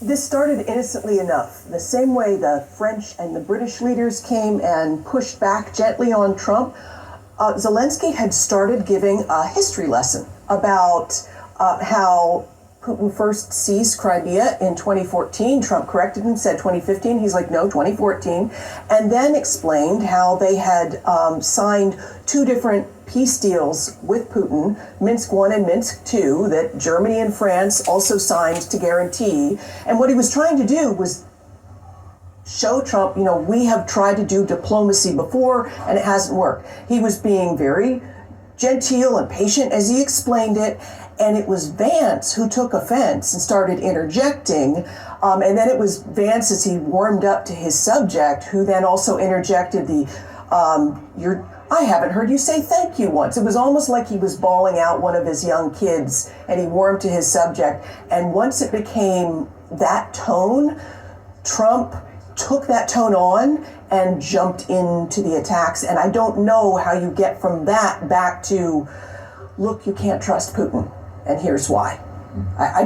This started innocently enough. The same way the French and the British leaders came and pushed back gently on Trump, Zelensky had started giving a history lesson about how Putin first seized Crimea in 2014. Trump corrected him, said 2015. He's like, no, 2014. And then explained how they had signed two different peace deals with Putin, Minsk I and Minsk II, that Germany and France also signed to guarantee. And what he was trying to do was show Trump, we have tried to do diplomacy before and it hasn't worked. He was being very genteel and patient as he explained it. And it was Vance who took offense and started interjecting. And then it was Vance, as he warmed up to his subject, who then also interjected I haven't heard you say thank you once. It was almost like he was bawling out one of his young kids, and he warmed to his subject. And once it became that tone, Trump took that tone on and jumped into the attacks. And I don't know how you get from that back to, look, you can't trust Putin, and here's why. I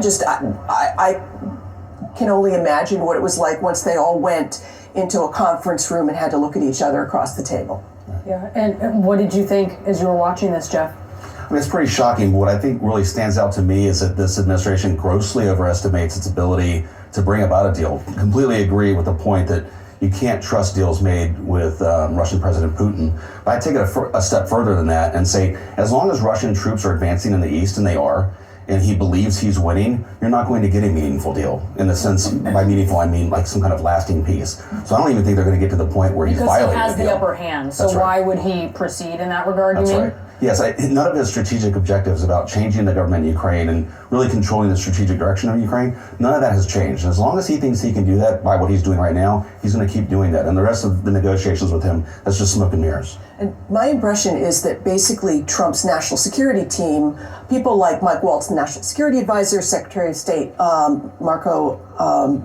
can only imagine what it was like once they all went into a conference room and had to look at each other across the table. Yeah, and what did you think as you were watching this, Jeff? I mean, it's pretty shocking. What I think really stands out to me is that this administration grossly overestimates its ability to bring about a deal. Completely agree with the point that you can't trust deals made with Russian President Putin. But I take it a step further than that and say, as long as Russian troops are advancing in the east, and they are, and he believes he's winning, you're not going to get a meaningful deal. In the sense, by meaningful, I mean like some kind of lasting peace. So I don't even think they're going to get to the point where he's violating the deal. Because he has the upper hand, so why would he proceed in that regard, That's you mean? Right. Yes, none of his strategic objectives about changing the government in Ukraine and really controlling the strategic direction of Ukraine, none of that has changed. As long as he thinks he can do that by what he's doing right now, he's going to keep doing that. And the rest of the negotiations with him, that's just smoke and mirrors. And my impression is that basically Trump's national security team, people like Mike Waltz, the national security advisor, Secretary of State Marco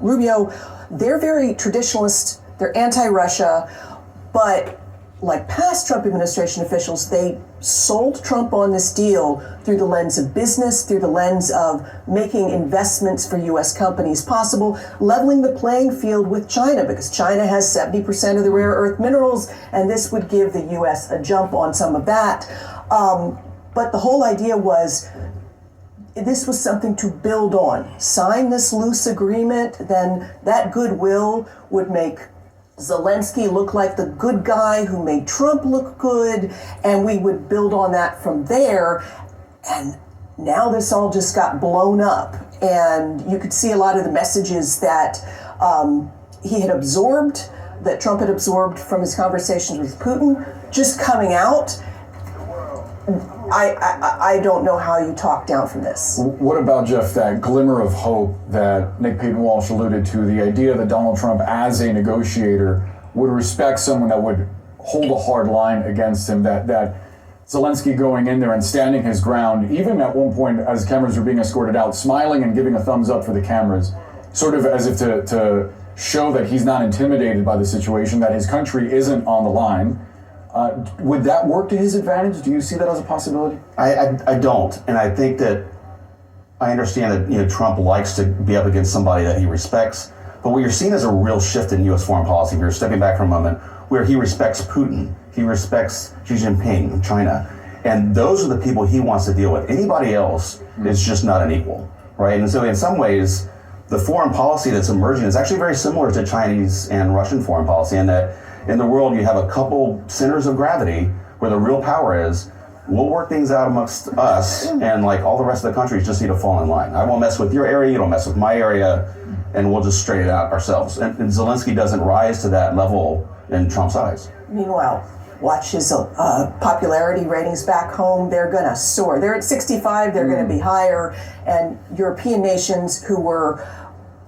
Rubio, they're very traditionalist, they're anti-Russia, but like past Trump administration officials, they sold Trump on this deal through the lens of business, through the lens of making investments for U.S. companies possible, leveling the playing field with China, because China has 70% of the rare earth minerals, and this would give the U.S. a jump on some of that. But the whole idea was this was something to build on. Sign this loose agreement, then that goodwill would make Zelensky looked like the good guy who made Trump look good, and we would build on that from there. And now this all just got blown up, and you could see a lot of the messages that he had absorbed, that Trump had absorbed from his conversations with Putin, just coming out. I don't know how you talk down from this. What about, Jeff, that glimmer of hope that Nick Payton-Walsh alluded to, the idea that Donald Trump, as a negotiator, would respect someone that would hold a hard line against him, that Zelensky going in there and standing his ground, even at one point as cameras were being escorted out, smiling and giving a thumbs up for the cameras, sort of as if to show that he's not intimidated by the situation, that his country isn't on the line. Would that work to his advantage? Do you see that as a possibility? I don't, and I think that I understand that Trump likes to be up against somebody that he respects, but what you're seeing is a real shift in U.S. foreign policy. If you're stepping back for a moment, where he respects Putin, he respects Xi Jinping, China, and those are the people he wants to deal with. Anybody else is just not an equal, right? And so in some ways, the foreign policy that's emerging is actually very similar to Chinese and Russian foreign policy, in that in the world, you have a couple centers of gravity where the real power is. We'll work things out amongst us, and like all the rest of the countries just need to fall in line. I won't mess with your area, you don't mess with my area, and we'll just straighten it out ourselves. And Zelensky doesn't rise to that level in Trump's eyes. Meanwhile, watch his popularity ratings back home. They're going to soar. They're at 65, they're going to be higher, and European nations who were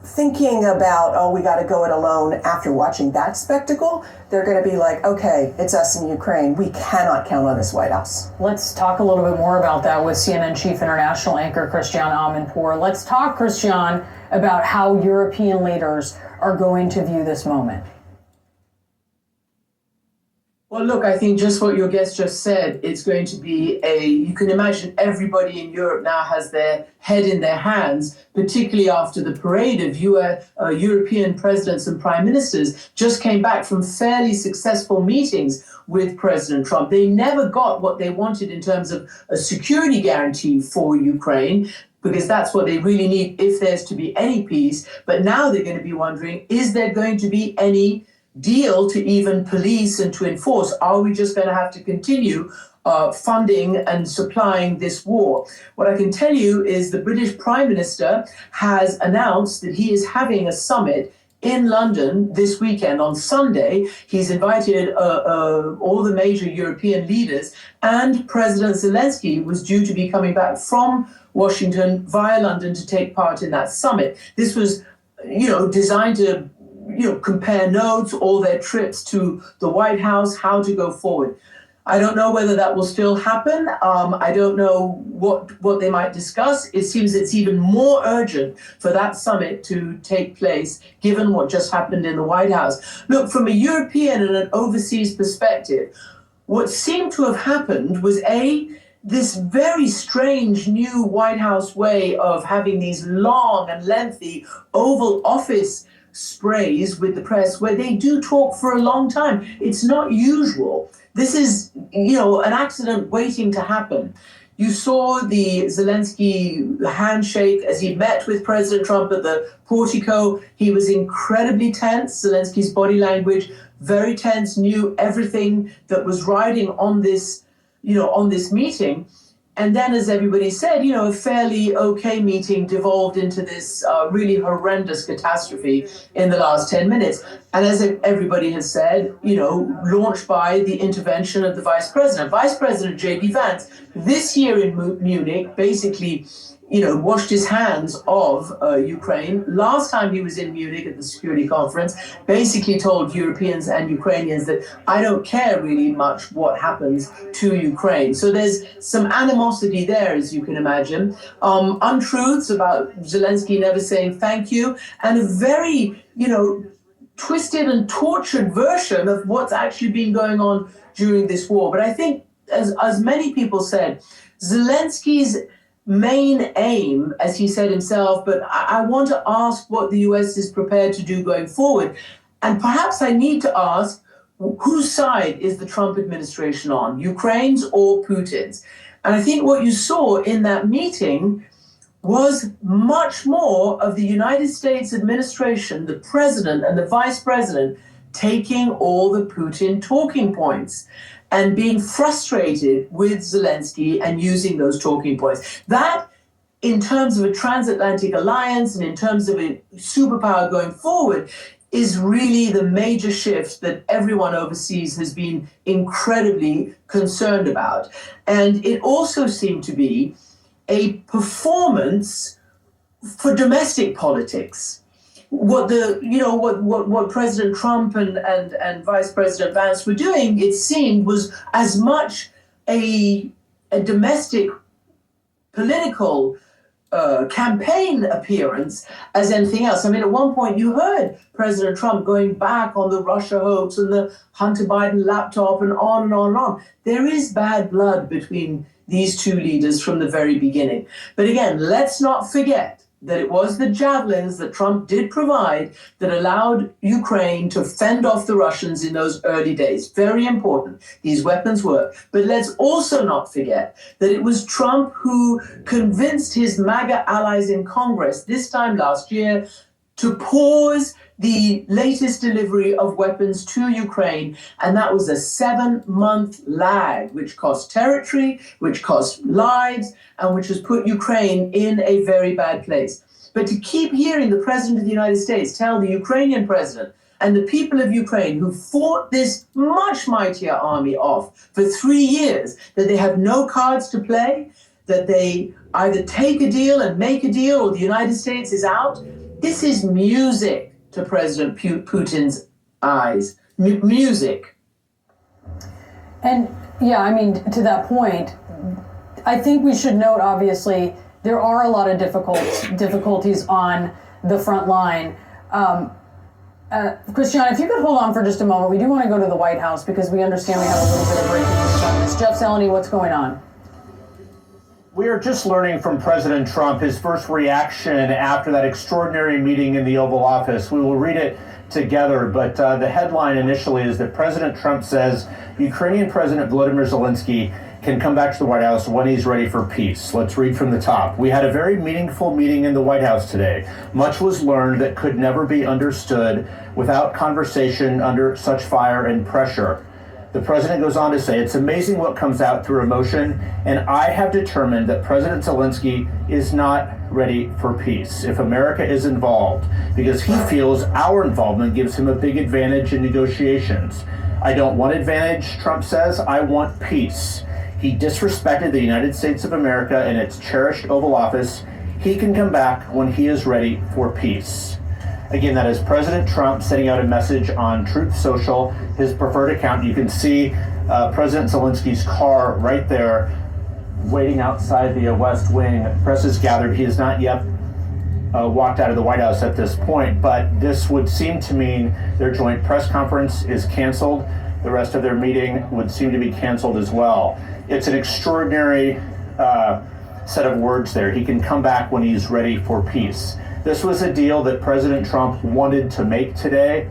thinking about, we got to go it alone, after watching that spectacle, they're going to be like, okay, it's us in Ukraine. We cannot count on this White House. Let's talk a little bit more about that with CNN chief international anchor Christiane Amanpour. Let's talk, Christiane, about how European leaders are going to view this moment. Well, look, I think just what your guest just said, it's going to be you can imagine everybody in Europe now has their head in their hands, particularly after the parade of European presidents and prime ministers just came back from fairly successful meetings with President Trump. They never got what they wanted in terms of a security guarantee for Ukraine, because that's what they really need if there's to be any peace. But now they're going to be wondering, is there going to be any deal to even police and to enforce? Are we just going to have to continue funding and supplying this war? What I can tell you is the British Prime Minister has announced that he is having a summit in London this weekend on Sunday. He's invited all the major European leaders, and President Zelensky was due to be coming back from Washington via London to take part in that summit. This was, designed to compare notes, all their trips to the White House, how to go forward. I don't know whether that will still happen. I don't know what they might discuss. It seems it's even more urgent for that summit to take place, given what just happened in the White House. Look, from a European and an overseas perspective, what seemed to have happened was this very strange new White House way of having these long and lengthy Oval Office sprays with the press where they do talk for a long time. It's not usual. This is, an accident waiting to happen. You saw the Zelensky handshake as he met with President Trump at the portico. He was incredibly tense. Zelensky's body language, very tense, knew everything that was riding on this, on this meeting. And then, as everybody said, a fairly okay meeting devolved into this really horrendous catastrophe in the last 10 minutes. And as everybody has said, launched by the intervention of the Vice President. Vice President J.D. Vance, this year in Munich, basically, washed his hands of Ukraine. Last time he was in Munich at the security conference, basically told Europeans and Ukrainians that I don't care really much what happens to Ukraine. So there's some animosity there, as you can imagine. Untruths about Zelensky never saying thank you, and a very, twisted and tortured version of what's actually been going on during this war. But I think, as many people said, Zelensky's main aim, as he said himself, but I want to ask what the US is prepared to do going forward. And perhaps I need to ask, whose side is the Trump administration on, Ukraine's or Putin's? And I think what you saw in that meeting was much more of the United States administration, the president and the vice president, taking all the Putin talking points and being frustrated with Zelensky and using those talking points. That, in terms of a transatlantic alliance and in terms of a superpower going forward, is really the major shift that everyone overseas has been incredibly concerned about. And it also seemed to be a performance for domestic politics. What President Trump and Vice President Vance were doing, it seemed, was as much a domestic political campaign appearance as anything else. I mean, at one point you heard President Trump going back on the Russia hoax and the Hunter Biden laptop and on and on and on. There is bad blood between these two leaders from the very beginning. But again, let's not forget that it was the javelins that Trump did provide that allowed Ukraine to fend off the Russians in those early days. Very important. These weapons work. But let's also not forget that it was Trump who convinced his MAGA allies in Congress this time last year to pause the latest delivery of weapons to Ukraine. And that was a 7-month lag, which cost territory, which cost lives, and which has put Ukraine in a very bad place. But to keep hearing the President of the United States tell the Ukrainian president and the people of Ukraine who fought this much mightier army off for 3 years that they have no cards to play, that they either take a deal and make a deal or the United States is out, this is music to President Putin's eyes. Music. And yeah, I mean, to that point, I think we should note, obviously, there are a lot of difficulties on the front line. Christian, if you could hold on for just a moment, we do want to go to the White House because we understand we have a little bit of breaking news on this. Jeff Zelensky, what's going on? We are just learning from President Trump his first reaction after that extraordinary meeting in the Oval Office. We will read it together, but the headline initially is that President Trump says Ukrainian President Volodymyr Zelensky can come back to the White House when he's ready for peace. Let's read from the top. We had a very meaningful meeting in the White House today. Much was learned that could never be understood without conversation under such fire and pressure. The president goes on to say, it's amazing what comes out through emotion, and I have determined that President Zelensky is not ready for peace if America is involved, because he feels our involvement gives him a big advantage in negotiations. I don't want advantage, Trump says, I want peace. He disrespected the United States of America and its cherished Oval Office. He can come back when he is ready for peace. Again, that is President Trump sending out a message on Truth Social, his preferred account. You can see President Zelensky's car right there waiting outside the West Wing. Press is gathered. He has not yet walked out of the White House at this point, but this would seem to mean their joint press conference is canceled. The rest of their meeting would seem to be canceled as well. It's an extraordinary set of words there. He can come back when he's ready for peace. This was a deal that President Trump wanted to make today.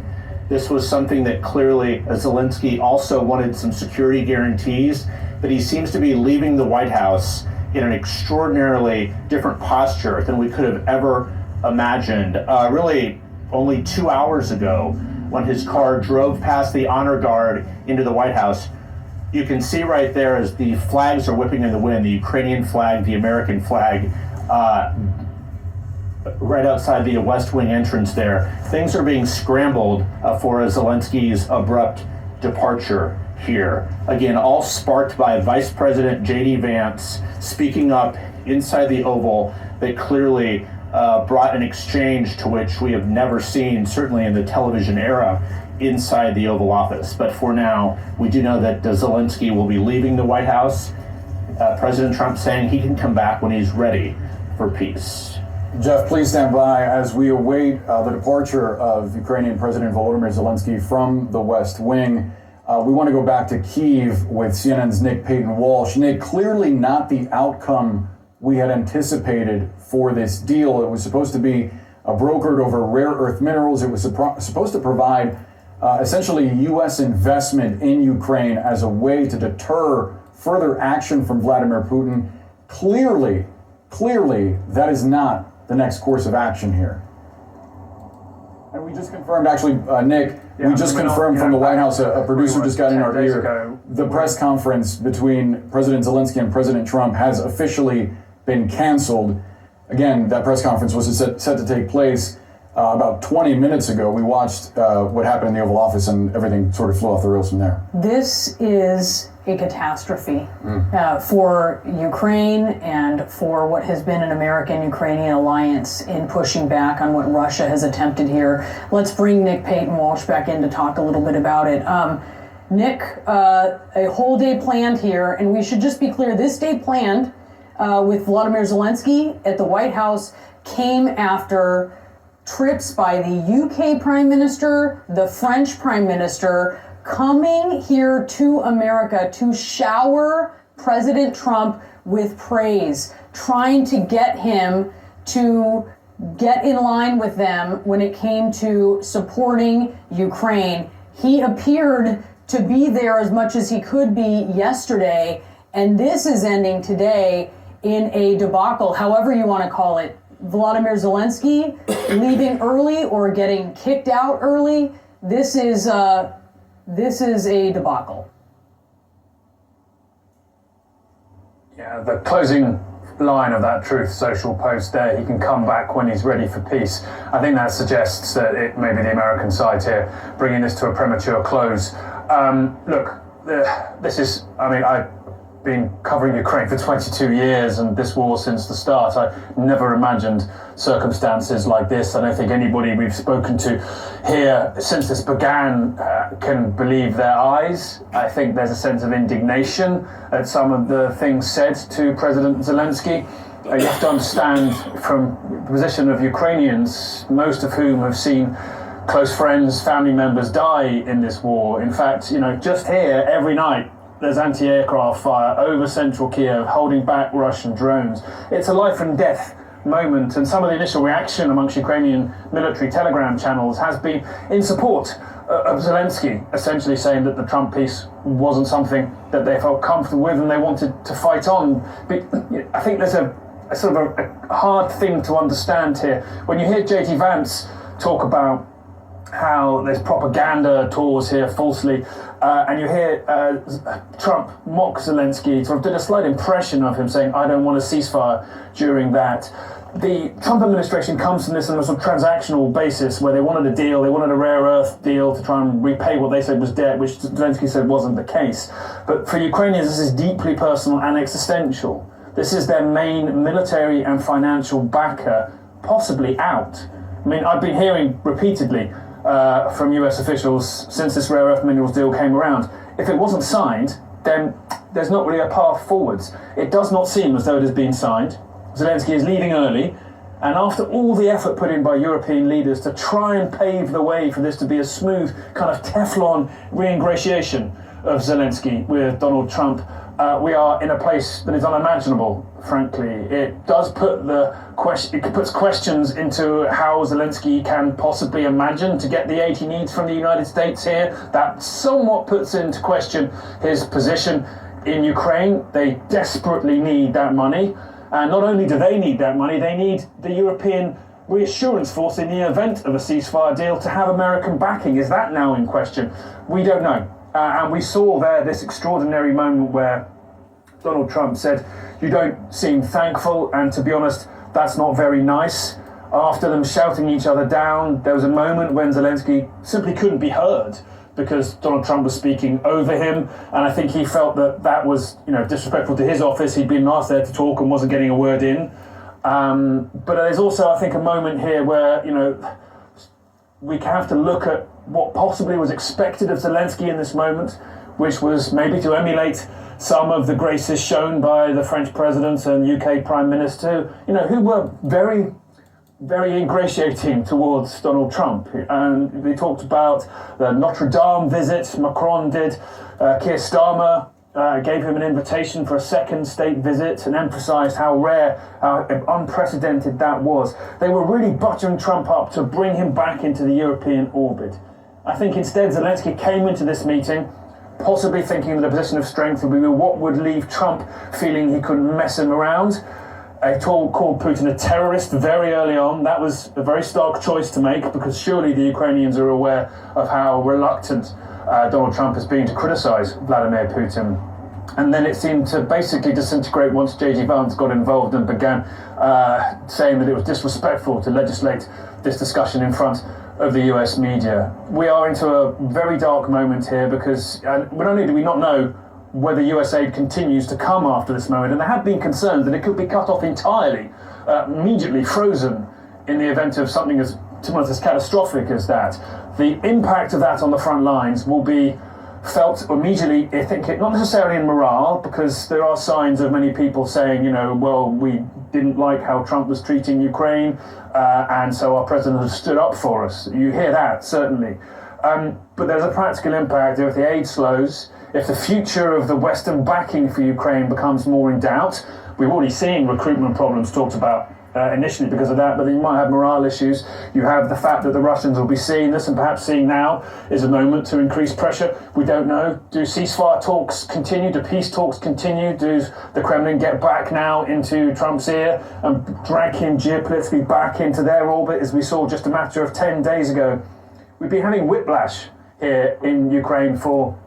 This was something that clearly Zelensky also wanted some security guarantees, but he seems to be leaving the White House in an extraordinarily different posture than we could have ever imagined. Really, only 2 hours ago, when his car drove past the honor guard into the White House, you can see right there as the flags are whipping in the wind, the Ukrainian flag, the American flag, right outside the West Wing entrance there. Things are being scrambled for Zelensky's abrupt departure here. Again, all sparked by Vice President J.D. Vance speaking up inside the Oval that clearly brought an exchange to which we have never seen, certainly in the television era, inside the Oval Office. But for now, we do know that Zelensky will be leaving the White House. President Trump saying he can come back when he's ready for peace. Jeff, please stand by as we await the departure of Ukrainian President Volodymyr Zelensky from the West Wing. We want to go back to Kyiv with CNN's Nick Payton-Walsh. Nick, clearly not the outcome we had anticipated for this deal. It was supposed to be brokered over rare earth minerals. It was supposed to provide essentially U.S. investment in Ukraine as a way to deter further action from Vladimir Putin. Clearly, that is not the next course of action here. And we just confirmed, actually, Nick, we just confirmed from the White House, a producer just got in our ear, the press conference between President Zelensky and President Trump has officially been canceled. Again, that press conference was set to take place about 20 minutes ago. We watched what happened in the Oval Office and everything sort of flew off the rails from there. This is a catastrophe for Ukraine and for what has been an American-Ukrainian alliance in pushing back on what Russia has attempted here. Let's bring Nick Payton-Walsh back in to talk a little bit about it. Nick, a whole day planned here, and we should just be clear, this day planned with Volodymyr Zelensky at the White House came after trips by the UK Prime Minister, the French Prime Minister, coming here to America to shower President Trump with praise, trying to get him to get in line with them when it came to supporting Ukraine. He appeared to be there as much as he could be yesterday, and this is ending today in a debacle, however you want to call it. Volodymyr Zelensky leaving early or getting kicked out early. This is a debacle. Yeah, the closing line of that Truth Social post there, he can come back when he's ready for peace. I think that suggests that it may be the American side here bringing this to a premature close. Look, this is, I've been covering Ukraine for 22 years and this war since the start. I never imagined circumstances like this. I don't think anybody we've spoken to here since this began can believe their eyes. I think there's a sense of indignation at some of the things said to President Zelensky. You have to understand from the position of Ukrainians, most of whom have seen close friends, family members die in this war. In fact, just here every night there's anti-aircraft fire over central Kiev, holding back Russian drones. It's a life and death moment, and some of the initial reaction amongst Ukrainian military telegram channels has been in support of Zelensky, essentially saying that the Trump peace wasn't something that they felt comfortable with and they wanted to fight on. But I think there's a sort of a hard thing to understand here. When you hear J.D. Vance talk about how there's propaganda tours here falsely, and you hear Trump mock Zelensky, sort of did a slight impression of him saying, I don't want a ceasefire during that. The Trump administration comes from this on a sort of transactional basis where they wanted a deal, they wanted a rare earth deal to try and repay what they said was debt, which Zelensky said wasn't the case. But for Ukrainians, this is deeply personal and existential. This is their main military and financial backer, possibly out. I mean, I've been hearing repeatedly from US officials since this rare earth minerals deal came around. If it wasn't signed, then there's not really a path forwards. It does not seem as though it has been signed. Zelensky is leaving early, and after all the effort put in by European leaders to try and pave the way for this to be a smooth kind of Teflon re-ingratiation of Zelensky with Donald Trump, we are in a place that is unimaginable, frankly. It does put it puts questions into how Zelensky can possibly imagine to get the aid he needs from the United States here. That somewhat puts into question his position in Ukraine. They desperately need that money. And not only do they need that money, they need the European reassurance force in the event of a ceasefire deal to have American backing. Is that now in question? We don't know. And we saw there this extraordinary moment where Donald Trump said, you don't seem thankful, and to be honest, that's not very nice. After them shouting each other down, there was a moment when Zelensky simply couldn't be heard because Donald Trump was speaking over him, and I think he felt that that was, disrespectful to his office. He'd been asked there to talk and wasn't getting a word in. But there's also, I think, a moment here where, we have to look at what possibly was expected of Zelensky in this moment, which was maybe to emulate some of the graces shown by the French president and UK Prime Minister, who were very, very ingratiating towards Donald Trump. And they talked about the Notre Dame visit Macron did. Keir Starmer gave him an invitation for a second state visit and emphasised how rare, how unprecedented that was. They were really buttering Trump up to bring him back into the European orbit. I think instead Zelensky came into this meeting possibly thinking that a position of strength would be what would leave Trump feeling he couldn't mess him around. He called Putin a terrorist very early on. That was a very stark choice to make because surely the Ukrainians are aware of how reluctant Donald Trump has been to criticise Vladimir Putin. And then it seemed to basically disintegrate once J.D. Vance got involved and began saying that it was disrespectful to legislate this discussion in front of the US media. We are into a very dark moment here because not only do we not know whether US aid continues to come after this moment, and there have been concerns that it could be cut off entirely, immediately frozen in the event of something as catastrophic as that. The impact of that on the front lines will be felt immediately, I think, not necessarily in morale, because there are signs of many people saying, we didn't like how Trump was treating Ukraine, and so our president has stood up for us. You hear that, certainly. But there's a practical impact if the aid slows, if the future of the Western backing for Ukraine becomes more in doubt. We've already seen recruitment problems talked about initially because of that, but then you might have morale issues. You have the fact that the Russians will be seeing this, and perhaps seeing now is a moment to increase pressure. We don't know. Do ceasefire talks continue? Do peace talks continue? Does the Kremlin get back now into Trump's ear and drag him geopolitically back into their orbit, as we saw just a matter of 10 days ago? We've been having whiplash here in Ukraine for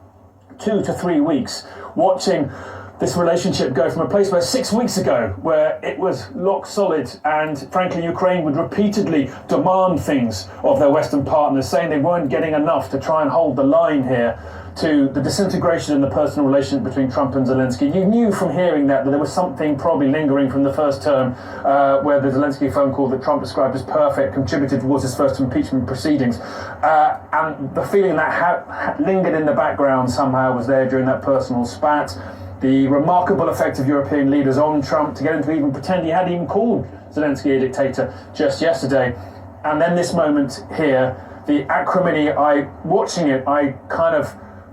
2 to 3 weeks, watching this relationship go from a place where 6 weeks ago, where it was rock solid, and frankly Ukraine would repeatedly demand things of their Western partners, saying they weren't getting enough to try and hold the line here, to the disintegration in the personal relationship between Trump and Zelensky. You knew from hearing that there was something probably lingering from the first term, where the Zelensky phone call that Trump described as perfect contributed towards his first impeachment proceedings. And the feeling that lingered in the background somehow was there during that personal spat. The remarkable effect of European leaders on Trump to get him to even pretend he hadn't even called Zelensky a dictator just yesterday. and then this moment here, the acrimony, watching it,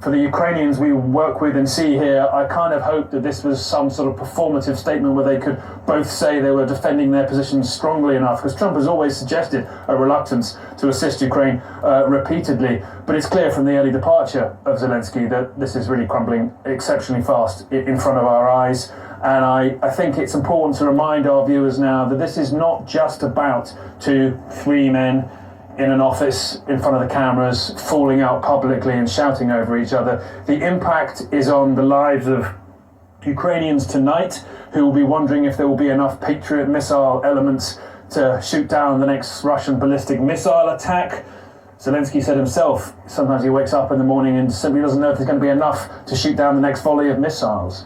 for the Ukrainians we work with and see here, I kind of hoped that this was some sort of performative statement where they could both say they were defending their positions strongly enough, because Trump has always suggested a reluctance to assist Ukraine repeatedly. But it's clear from the early departure of Zelensky that this is really crumbling exceptionally fast in front of our eyes. And I think it's important to remind our viewers now that this is not just about 2-3 men in an office in front of the cameras, falling out publicly and shouting over each other. The impact is on the lives of Ukrainians tonight, who will be wondering if there will be enough Patriot missile elements to shoot down the next Russian ballistic missile attack. Zelensky said himself, sometimes he wakes up in the morning and simply doesn't know if there's going to be enough to shoot down the next volley of missiles.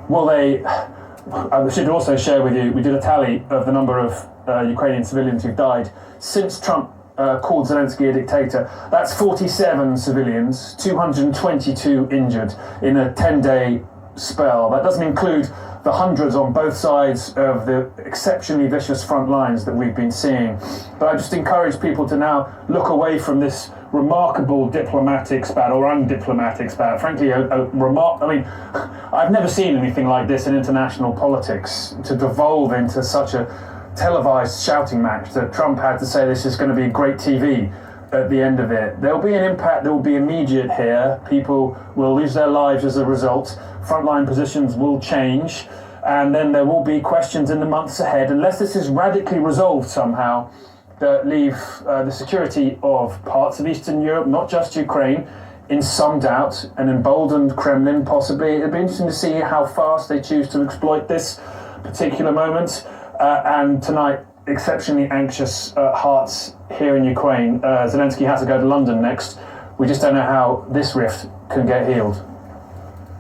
Will they... I should also share with you, we did a tally of the number of Ukrainian civilians who've died since Trump called Zelensky a dictator. That's 47 civilians, 222 injured in a 10-day spell. That doesn't include the hundreds on both sides of the exceptionally vicious front lines that we've been seeing. But I just encourage people to now look away from this remarkable diplomatic spat or undiplomatic spat. Frankly, I've never seen anything like this in international politics, to devolve into such a televised shouting match that Trump had to say this is going to be great TV at the end of it. There will be an impact that will be immediate here. People will lose their lives as a result. Frontline positions will change. And then there will be questions in the months ahead, unless this is radically resolved somehow, that leave the security of parts of Eastern Europe, not just Ukraine, in some doubt, an emboldened Kremlin possibly. It'll be interesting to see how fast they choose to exploit this particular moment. And tonight, exceptionally anxious hearts here in Ukraine. Zelensky has to go to London next. We just don't know how this rift can get healed.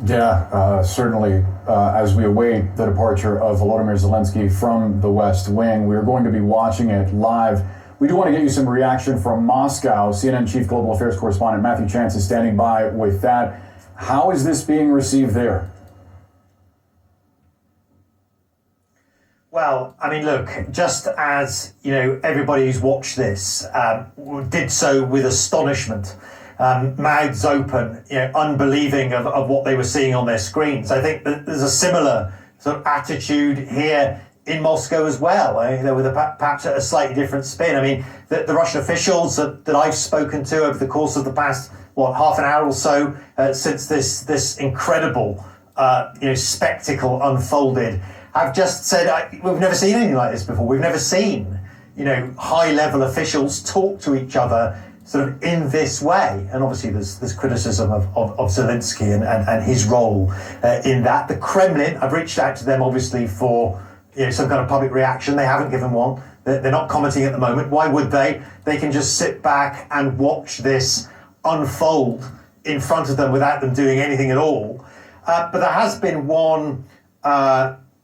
Yeah, certainly. As we await the departure of Volodymyr Zelensky from the West Wing, we're going to be watching it live. We do want to get you some reaction from Moscow. CNN Chief Global Affairs Correspondent Matthew Chance is standing by with that. How is this being received there? Well, I mean, look, just as, everybody who's watched this did so with astonishment, mouths open, unbelieving of what they were seeing on their screens. I think that there's a similar sort of attitude here in Moscow as well, with perhaps a slightly different spin. I mean, the Russian officials that I've spoken to over the course of the past, half an hour or so, since this incredible, spectacle unfolded, I've just said, we've never seen anything like this before. We've never seen, high-level officials talk to each other sort of in this way. And obviously there's criticism of Zelensky and his role in that. The Kremlin, I've reached out to them obviously for some kind of public reaction. They haven't given one. They're not commenting at the moment. Why would they? They can just sit back and watch this unfold in front of them without them doing anything at all. But there has been one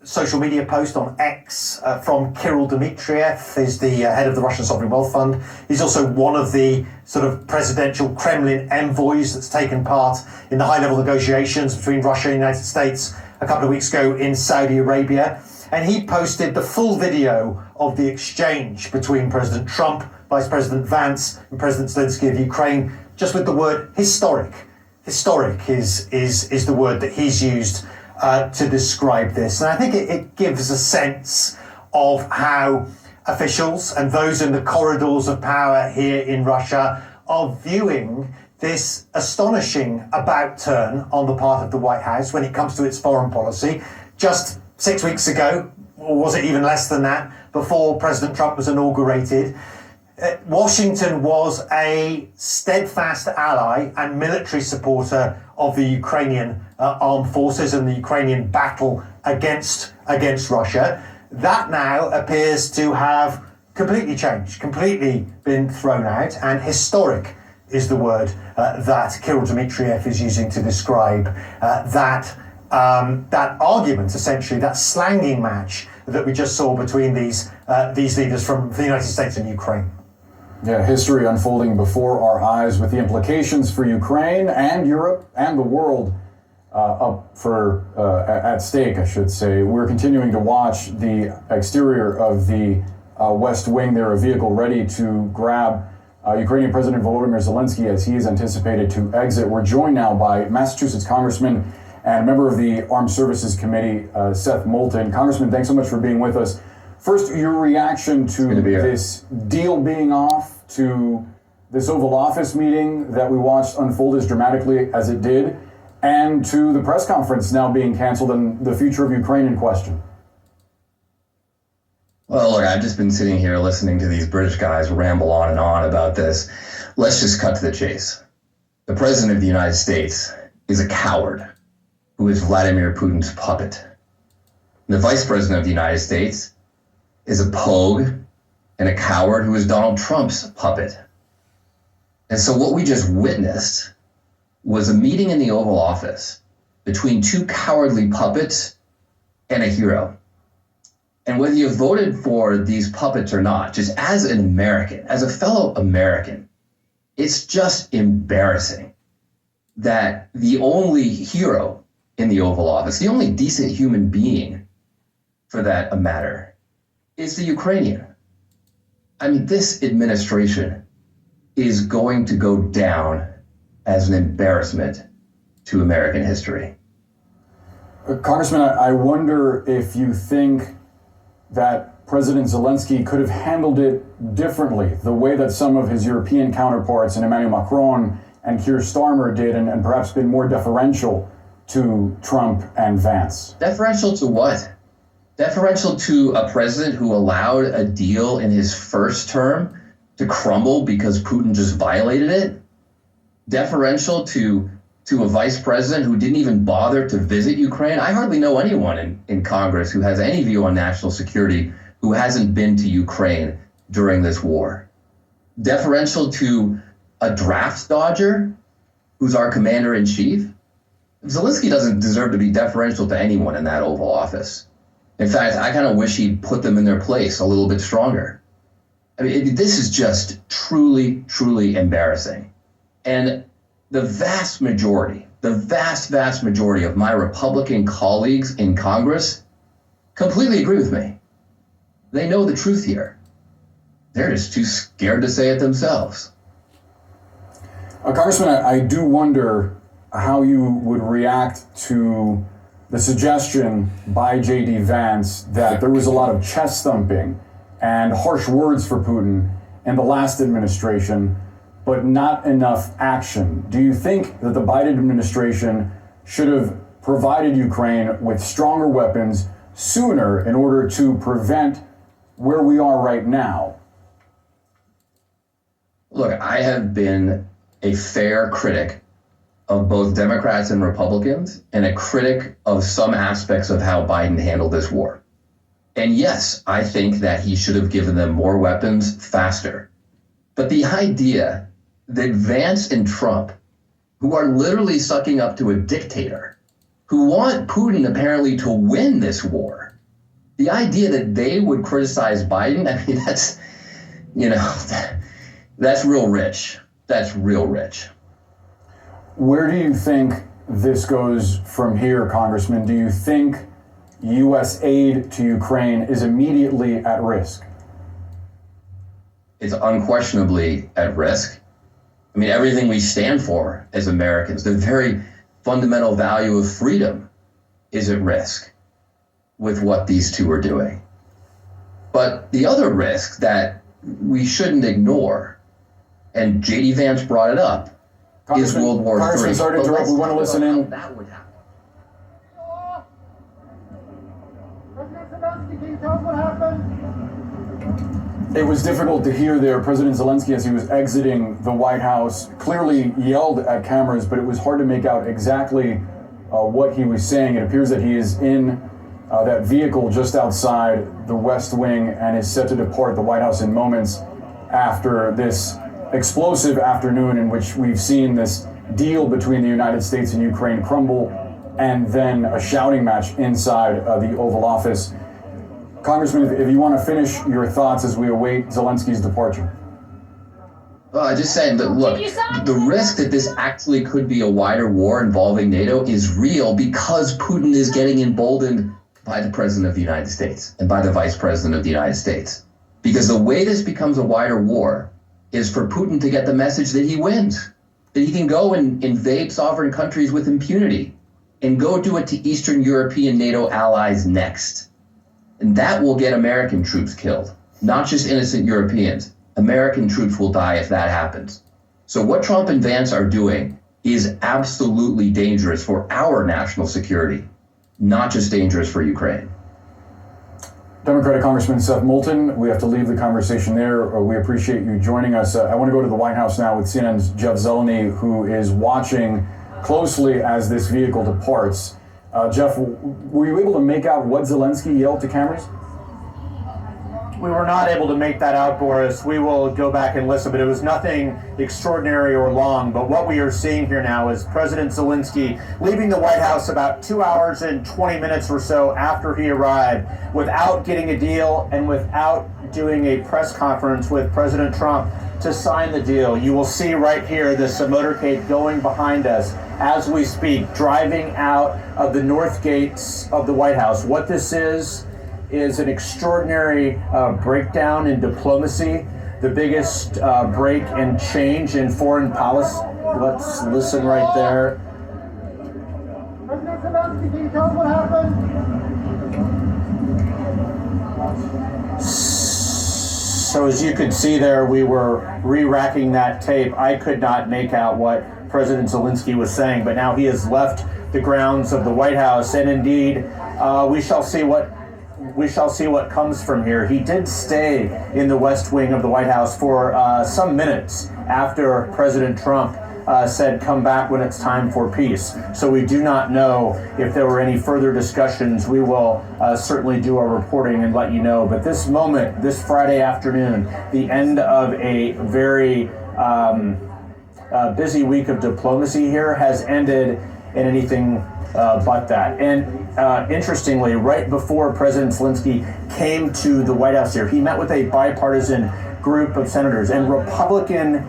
social media post on X from Kirill Dmitriev, who's the head of the Russian Sovereign Wealth Fund. He's also one of the sort of presidential Kremlin envoys that's taken part in the high-level negotiations between Russia and the United States a couple of weeks ago in Saudi Arabia. And he posted the full video of the exchange between President Trump, Vice President Vance, and President Zelensky of Ukraine, just with the word historic. Historic is the word that he's used to describe this. And I think it gives a sense of how officials and those in the corridors of power here in Russia are viewing this astonishing about turn on the part of the White House when it comes to its foreign policy. Just 6 weeks ago, or was it even less than that, before President Trump was inaugurated, Washington was a steadfast ally and military supporter of the Ukrainian armed forces and the Ukrainian battle against Russia. That now appears to have completely changed, completely been thrown out, and historic is the word that Kirill Dmitriev is using to describe that argument, essentially, that slanging match that we just saw between these leaders from the United States and Ukraine. Yeah, history unfolding before our eyes with the implications for Ukraine and Europe and the world at stake, I should say. We're continuing to watch the exterior of the West Wing there, a vehicle ready to grab Ukrainian President Volodymyr Zelensky as he is anticipated to exit. We're joined now by Massachusetts Congressman and member of the Armed Services Committee, Seth Moulton. Congressman, thanks so much for being with us. First, your reaction to this deal being off, to this Oval Office meeting that we watched unfold as dramatically as it did, and to the press conference now being canceled and the future of Ukraine in question. Well, look, I've just been sitting here listening to these British guys ramble on and on about this. Let's just cut to the chase. The President of the United States is a coward who is Vladimir Putin's puppet. The Vice President of the United States is a pogue and a coward who is Donald Trump's puppet. And so what we just witnessed was a meeting in the Oval Office between two cowardly puppets and a hero. And whether you voted for these puppets or not, just as an American, as a fellow American, it's just embarrassing that the only hero in the Oval Office, the only decent human being for that matter, is the Ukrainian. I mean, this administration is going to go down as an embarrassment to American history. Congressman, I wonder if you think that President Zelensky could have handled it differently, the way that some of his European counterparts and Emmanuel Macron and Keir Starmer did, and perhaps been more deferential to Trump and Vance. Deferential to what? Deferential to a president who allowed a deal in his first term to crumble because Putin just violated it? Deferential to a vice president who didn't even bother to visit Ukraine? I hardly know anyone in Congress who has any view on national security who hasn't been to Ukraine during this war. Deferential to a draft dodger who's our commander-in-chief? Zelensky doesn't deserve to be deferential to anyone in that Oval Office. In fact, I kind of wish he'd put them in their place a little bit stronger. I mean, this is just truly, truly embarrassing. And the vast majority of my Republican colleagues in Congress completely agree with me. They know the truth here. They're just too scared to say it themselves. Congressman, I do wonder how you would react to the suggestion by J.D. Vance that there was a lot of chest thumping and harsh words for Putin in the last administration, but not enough action. Do you think that the Biden administration should have provided Ukraine with stronger weapons sooner in order to prevent where we are right now? Look, I have been a fair critic of both Democrats and Republicans, and a critic of some aspects of how Biden handled this war. And yes, I think that he should have given them more weapons faster. But the idea that Vance and Trump, who are literally sucking up to a dictator, who want Putin apparently to win this war, the idea that they would criticize Biden, I mean, that's real rich. That's real rich. Where do you think this goes from here, Congressman? Do you think U.S. aid to Ukraine is immediately at risk? It's unquestionably at risk. I mean, everything we stand for as Americans, the very fundamental value of freedom, is at risk with what these two are doing. But the other risk that we shouldn't ignore, and J.D. Vance brought it up, is World War III. Congressman, sorry to interrupt. We want to listen in. That would happen. President Zelensky, can you tell us what happened? It was difficult to hear there. President Zelensky, as he was exiting the White House, clearly yelled at cameras, but it was hard to make out exactly what he was saying. It appears that he is in that vehicle just outside the West Wing and is set to depart the White House in moments after this explosive afternoon in which we've seen this deal between the United States and Ukraine crumble, and then a shouting match inside the Oval Office. Congressman, if you want to finish your thoughts as we await Zelensky's departure. Well, I just saying that, look, the risk that this actually could be a wider war involving NATO is real because Putin is getting emboldened by the President of the United States and by the Vice President of the United States. Because the way this becomes a wider war is for Putin to get the message that he wins, that he can go and invade sovereign countries with impunity and go do it to Eastern European NATO allies next. And that will get American troops killed, not just innocent Europeans. American troops will die if that happens. So what Trump and Vance are doing is absolutely dangerous for our national security, not just dangerous for Ukraine. Democratic Congressman Seth Moulton, we have to leave the conversation there. We appreciate you joining us. I want to go to the White House now with CNN's Jeff Zeleny, who is watching closely as this vehicle departs. Jeff, were you able to make out what Zelensky yelled to cameras? We were not able to make that out, Boris. We will go back and listen, but it was nothing extraordinary or long. But what we are seeing here now is President Zelensky leaving the White House about 2 hours and 20 minutes or so after he arrived, without getting a deal and without doing a press conference with President Trump to sign the deal. You will see right here this motorcade going behind us as we speak, driving out of the north gates of the White House. What this is an extraordinary breakdown in diplomacy, the biggest break and change in foreign policy. Let's listen right there. President Zelensky, can you tell us what happened? So as you could see there, we were re-racking that tape. I could not make out what President Zelensky was saying, but now he has left the grounds of the White House, and indeed, we shall see what comes from here. He did stay in the West Wing of the White House for some minutes after President Trump said, "Come back when it's time for peace." So we do not know if there were any further discussions. We will certainly do our reporting and let you know. But this moment, this Friday afternoon, the end of a very busy week of diplomacy here, has ended in anything but that. And interestingly, right before President Zelensky came to the White House here, he met with a bipartisan group of senators, and Republican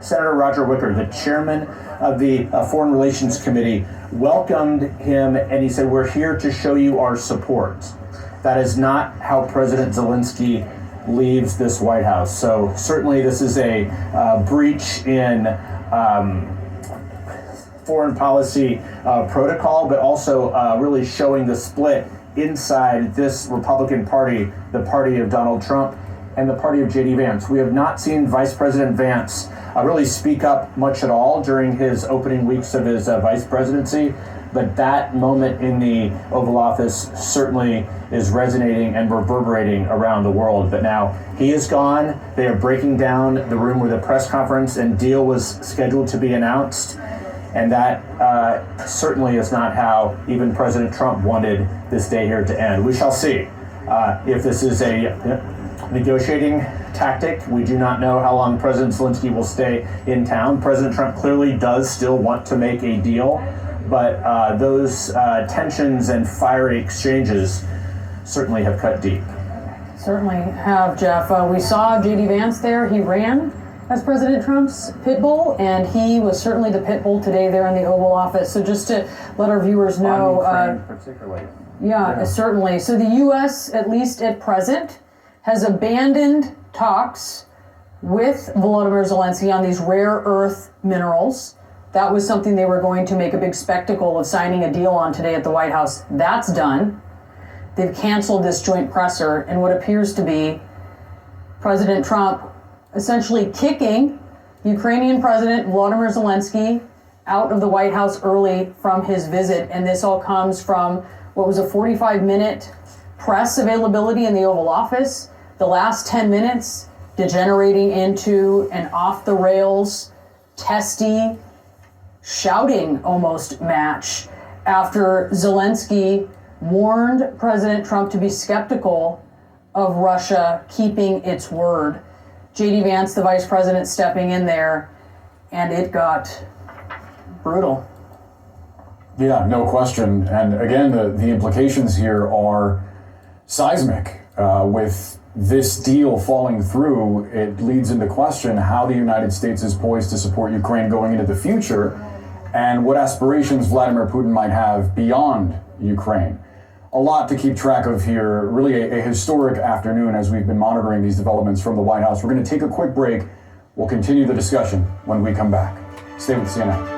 Senator Roger Wicker, the chairman of the Foreign Relations Committee, welcomed him, and he said, "We're here to show you our support." That is not how President Zelensky leaves this White House. So certainly this is a breach in foreign policy protocol, but also really showing the split inside this Republican Party, the party of Donald Trump and the party of J.D. Vance. We have not seen Vice President Vance really speak up much at all during his opening weeks of his vice presidency, but that moment in the Oval Office certainly is resonating and reverberating around the world. But now he is gone. They are breaking down the room where the press conference and deal was scheduled to be announced. And that certainly is not how even President Trump wanted this day here to end. We shall see if this is a negotiating tactic. We do not know how long President Zelensky will stay in town. President Trump clearly does still want to make a deal, but those tensions and fiery exchanges certainly have cut deep. Certainly have, Jeff. We saw J.D. Vance there. He ran as President Trump's pit bull, and he was certainly the pit bull today there in the Oval Office. So just to let our viewers know, particularly. Yeah, certainly. So the U.S., at least at present, has abandoned talks with Volodymyr Zelensky on these rare earth minerals. That was something they were going to make a big spectacle of signing a deal on today at the White House. That's done. They've canceled this joint presser, and what appears to be President Trump essentially kicking Ukrainian President Volodymyr Zelensky out of the White House early from his visit. And this all comes from what was a 45-minute press availability in the Oval Office. The last 10 minutes degenerating into an off-the-rails, testy, shouting almost match after Zelensky warned President Trump to be skeptical of Russia keeping its word. J.D. Vance, the vice president, stepping in there, and it got brutal. Yeah, no question. And again, the implications here are seismic. With this deal falling through, it leads into question how the United States is poised to support Ukraine going into the future, and what aspirations Vladimir Putin might have beyond Ukraine. a lot to keep track of here. Really a historic afternoon as we've been monitoring these developments from the White House. We're going to take a quick break. We'll continue the discussion when we come back. Stay with CNN.